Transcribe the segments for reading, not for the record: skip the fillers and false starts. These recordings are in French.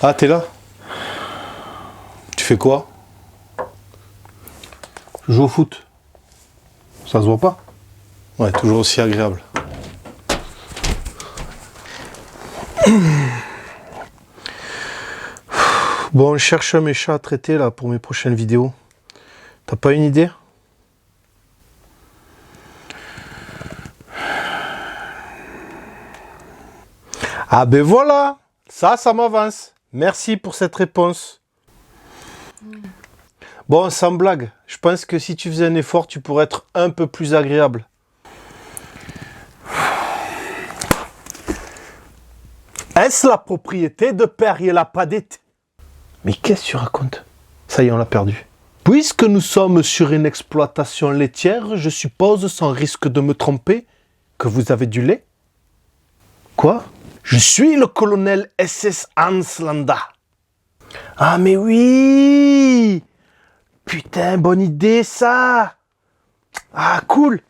Ah, t'es là? Tu fais quoi? Je joue au foot. Ça se voit pas? Ouais, toujours aussi agréable. Bon, je cherche mes chats à traiter là pour mes prochaines vidéos. T'as pas une idée? Ah ben voilà! Ça m'avance. Merci pour cette réponse. Bon, sans blague, je pense que si tu faisais un effort, tu pourrais être un peu plus agréable. Est-ce la propriété de Perrier-Lapadite? Mais qu'est-ce que tu racontes? Ça y est, on l'a perdu. Puisque nous sommes sur une exploitation laitière, je suppose, sans risque de me tromper, que vous avez du lait? Quoi? Je suis le colonel SS Hans Landa. Ah mais oui! Putain, bonne idée ça! Ah cool!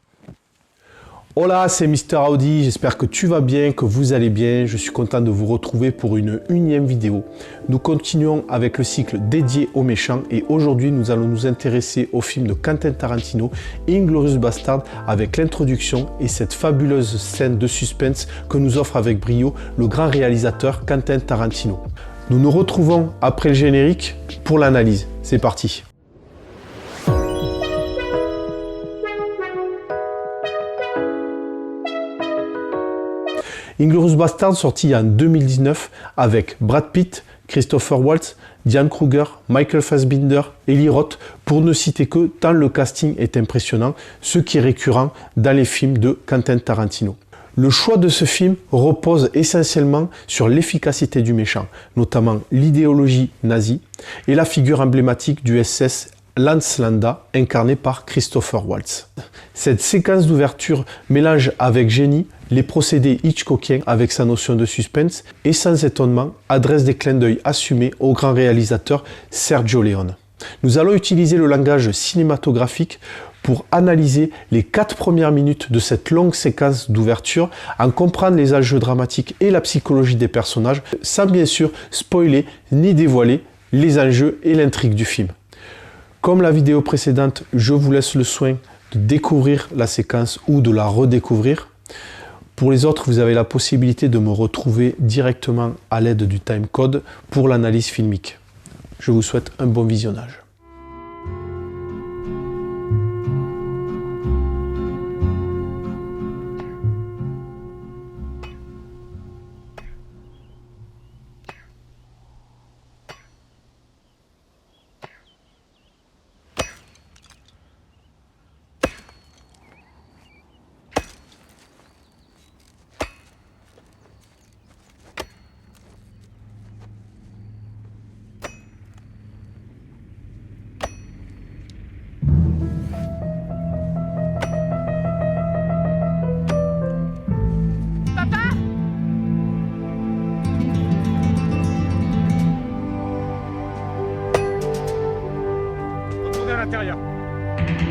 Hola, c'est Mister Audi, j'espère que tu vas bien, que vous allez bien. Je suis content de vous retrouver pour une unième vidéo. Nous continuons avec le cycle dédié aux méchants et aujourd'hui nous allons nous intéresser au film de Quentin Tarantino, Inglourious Basterds, avec l'introduction et cette fabuleuse scène de suspense que nous offre avec brio le grand réalisateur Quentin Tarantino. Nous nous retrouvons après le générique pour l'analyse. C'est parti. Inglourious Basterds sorti en 2019 avec Brad Pitt, Christopher Waltz, Diane Kruger, Michael Fassbinder, Eli Roth, pour ne citer que, tant le casting est impressionnant, ce qui est récurrent dans les films de Quentin Tarantino. Le choix de ce film repose essentiellement sur l'efficacité du méchant, notamment l'idéologie nazie et la figure emblématique du SS Hans Landa, incarné par Christopher Waltz. Cette séquence d'ouverture mélange avec génie les procédés hitchcockiens avec sa notion de suspense et sans étonnement adresse des clins d'œil assumés au grand réalisateur Sergio Leone. Nous allons utiliser le langage cinématographique pour analyser les 4 premières minutes de cette longue séquence d'ouverture, en comprendre les enjeux dramatiques et la psychologie des personnages, sans bien sûr spoiler ni dévoiler les enjeux et l'intrigue du film. Comme la vidéo précédente, je vous laisse le soin de découvrir la séquence ou de la redécouvrir. Pour les autres, vous avez la possibilité de me retrouver directement à l'aide du timecode pour l'analyse filmique. Je vous souhaite un bon visionnage. Retournez à l'intérieur.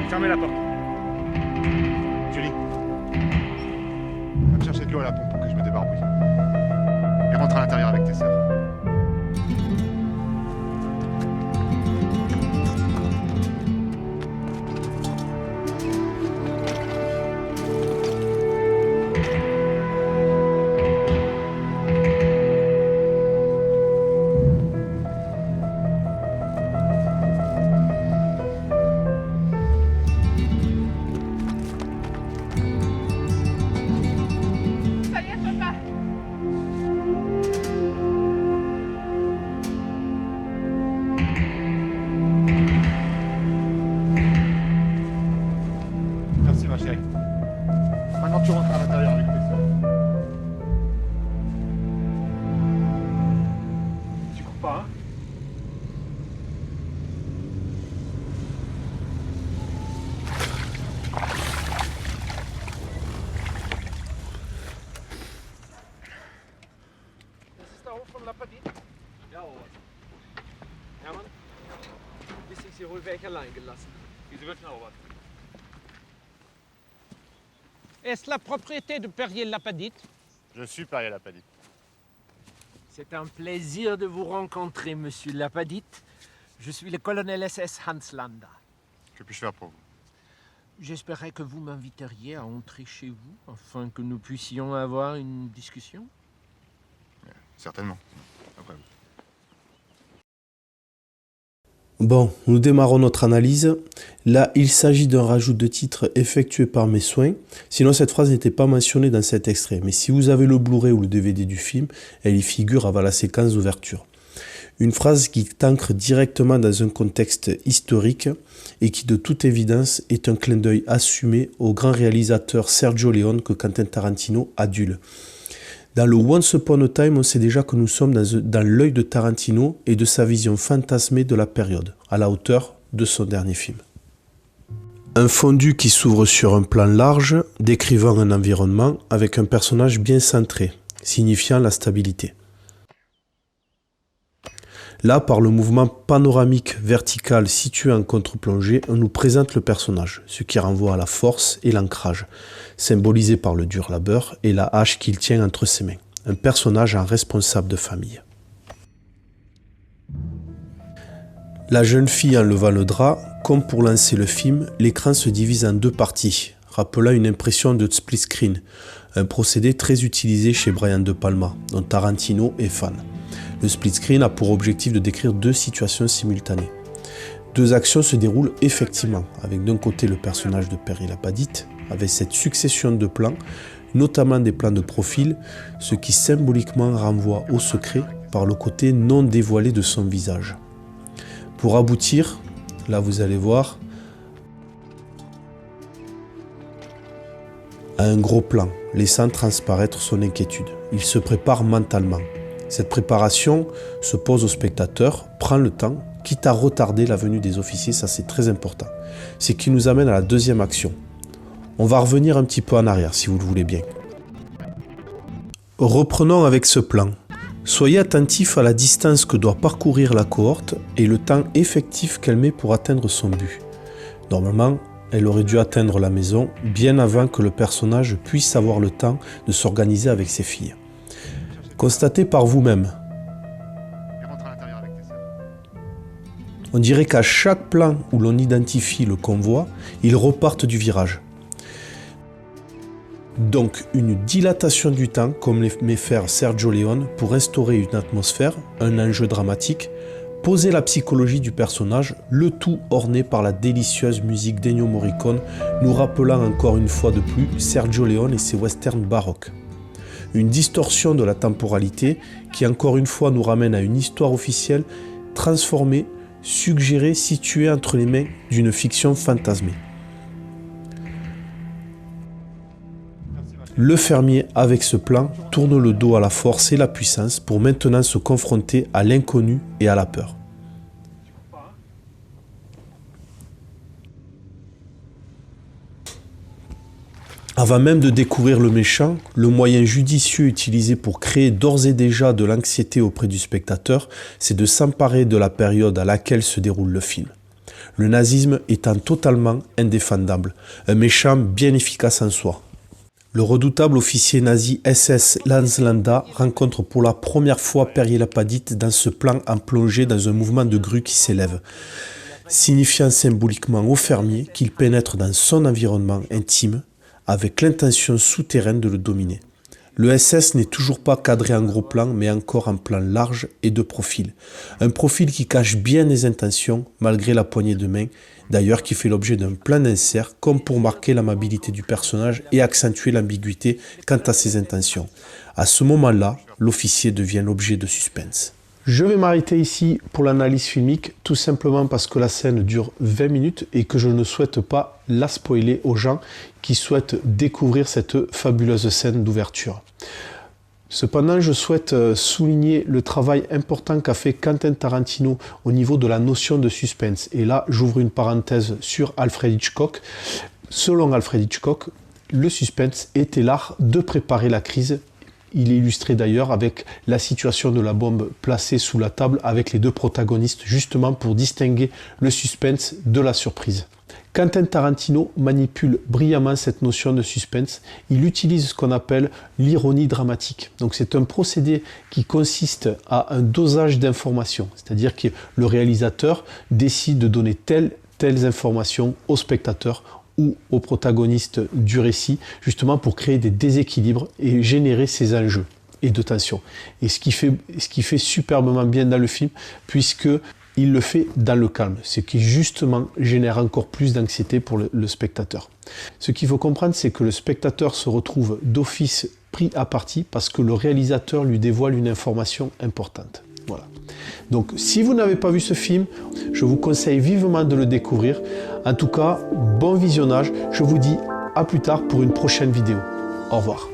Fermez la porte. Julie, va me chercher de l'eau à la pompe pour que je me débarbouille. Et rentre à l'intérieur avec tes sœurs. Merci ma chérie. Maintenant tu rentres à l'intérieur avec tes sœurs. Tu cours pas, hein? Das ist der Hof von Lapadit? Jawohl. Hermann, bis ich sie wohl weg allein gelassen. Wieso wird erobert? Est-ce la propriété de Perrier-Lapadite? Je suis Perrier-Lapadite. C'est un plaisir de vous rencontrer, monsieur Lapadit. Je suis le colonel SS Hans Landa. Que puis-je faire pour vous? J'espérais que vous m'inviteriez à entrer chez vous afin que nous puissions avoir une discussion. Certainement. Après vous. Bon, nous démarrons notre analyse. Là, il s'agit d'un rajout de titre effectué par mes soins. Sinon, cette phrase n'était pas mentionnée dans cet extrait. Mais si vous avez le Blu-ray ou le DVD du film, elle y figure avant la séquence d'ouverture. Une phrase qui t'ancre directement dans un contexte historique et qui, de toute évidence, est un clin d'œil assumé au grand réalisateur Sergio Leone que Quentin Tarantino adule. Dans le Once Upon a Time, on sait déjà que nous sommes dans l'œil de Tarantino et de sa vision fantasmée de la période, à la hauteur de son dernier film. Un fondu qui s'ouvre sur un plan large, décrivant un environnement avec un personnage bien centré, signifiant la stabilité. Là, par le mouvement panoramique vertical situé en contre-plongée, on nous présente le personnage, ce qui renvoie à la force et l'ancrage, symbolisé par le dur labeur et la hache qu'il tient entre ses mains. Un personnage en responsable de famille. La jeune fille enlevant le drap, comme pour lancer le film, l'écran se divise en deux parties, rappelant une impression de split screen, un procédé très utilisé chez Brian De Palma, dont Tarantino est fan. Le split screen a pour objectif de décrire deux situations simultanées. Deux actions se déroulent effectivement, avec d'un côté le personnage de Perry Lapadit, avec cette succession de plans, notamment des plans de profil, ce qui symboliquement renvoie au secret par le côté non dévoilé de son visage. Pour aboutir, là vous allez voir, à un gros plan, laissant transparaître son inquiétude. Il se prépare mentalement. Cette préparation se pose au spectateur, prend le temps, quitte à retarder la venue des officiers, ça c'est très important. C'est ce qui nous amène à la deuxième action. On va revenir un petit peu en arrière si vous le voulez bien. Reprenons avec ce plan. Soyez attentifs à la distance que doit parcourir la cohorte et le temps effectif qu'elle met pour atteindre son but. Normalement, elle aurait dû atteindre la maison bien avant que le personnage puisse avoir le temps de s'organiser avec ses filles. Constatez par vous-même. Et rentre à l'intérieur avec tes sœurs. On dirait qu'à chaque plan où l'on identifie le convoi, ils repartent du virage. Donc une dilatation du temps, comme l'aimait faire Sergio Leone, pour instaurer une atmosphère, un enjeu dramatique, poser la psychologie du personnage, le tout orné par la délicieuse musique d'Ennio Morricone, nous rappelant encore une fois de plus Sergio Leone et ses westerns baroques. Une distorsion de la temporalité qui encore une fois nous ramène à une histoire officielle transformée, suggérée, située entre les mains d'une fiction fantasmée. Le fermier, avec ce plan, tourne le dos à la force et la puissance pour maintenant se confronter à l'inconnu et à la peur. Avant même de découvrir le méchant, le moyen judicieux utilisé pour créer d'ores et déjà de l'anxiété auprès du spectateur, c'est de s'emparer de la période à laquelle se déroule le film. Le nazisme étant totalement indéfendable, un méchant bien efficace en soi. Le redoutable officier nazi SS Hans Landa rencontre pour la première fois Perry Lapadit dans ce plan en plongée dans un mouvement de grue qui s'élève, signifiant symboliquement au fermier qu'il pénètre dans son environnement intime, avec l'intention souterraine de le dominer. Le SS n'est toujours pas cadré en gros plan, mais encore en plan large et de profil. Un profil qui cache bien les intentions, malgré la poignée de main, d'ailleurs qui fait l'objet d'un plan d'insert, comme pour marquer l'amabilité du personnage et accentuer l'ambiguïté quant à ses intentions. À ce moment-là, l'officier devient l'objet de suspense. Je vais m'arrêter ici pour l'analyse filmique, tout simplement parce que la scène dure 20 minutes et que je ne souhaite pas la spoiler aux gens qui souhaitent découvrir cette fabuleuse scène d'ouverture. Cependant, je souhaite souligner le travail important qu'a fait Quentin Tarantino au niveau de la notion de suspense. Et là, j'ouvre une parenthèse sur Alfred Hitchcock. Selon Alfred Hitchcock, le suspense était l'art de préparer la crise. Il est illustré d'ailleurs avec la situation de la bombe placée sous la table avec les deux protagonistes, justement pour distinguer le suspense de la surprise. Quentin Tarantino manipule brillamment cette notion de suspense. Il utilise ce qu'on appelle l'ironie dramatique. Donc c'est un procédé qui consiste à un dosage d'informations, c'est-à-dire que le réalisateur décide de donner telles informations au spectateur ou au protagoniste du récit, justement pour créer des déséquilibres et générer ces enjeux et de tension. Et ce qui fait superbement bien dans le film, puisque il le fait dans le calme, ce qui justement génère encore plus d'anxiété pour le spectateur. Ce qu'il faut comprendre, c'est que le spectateur se retrouve d'office pris à partie parce que le réalisateur lui dévoile une information importante. Voilà. Donc si vous n'avez pas vu ce film, je vous conseille vivement de le découvrir. En tout cas, bon visionnage. Je vous dis à plus tard pour une prochaine vidéo. Au revoir.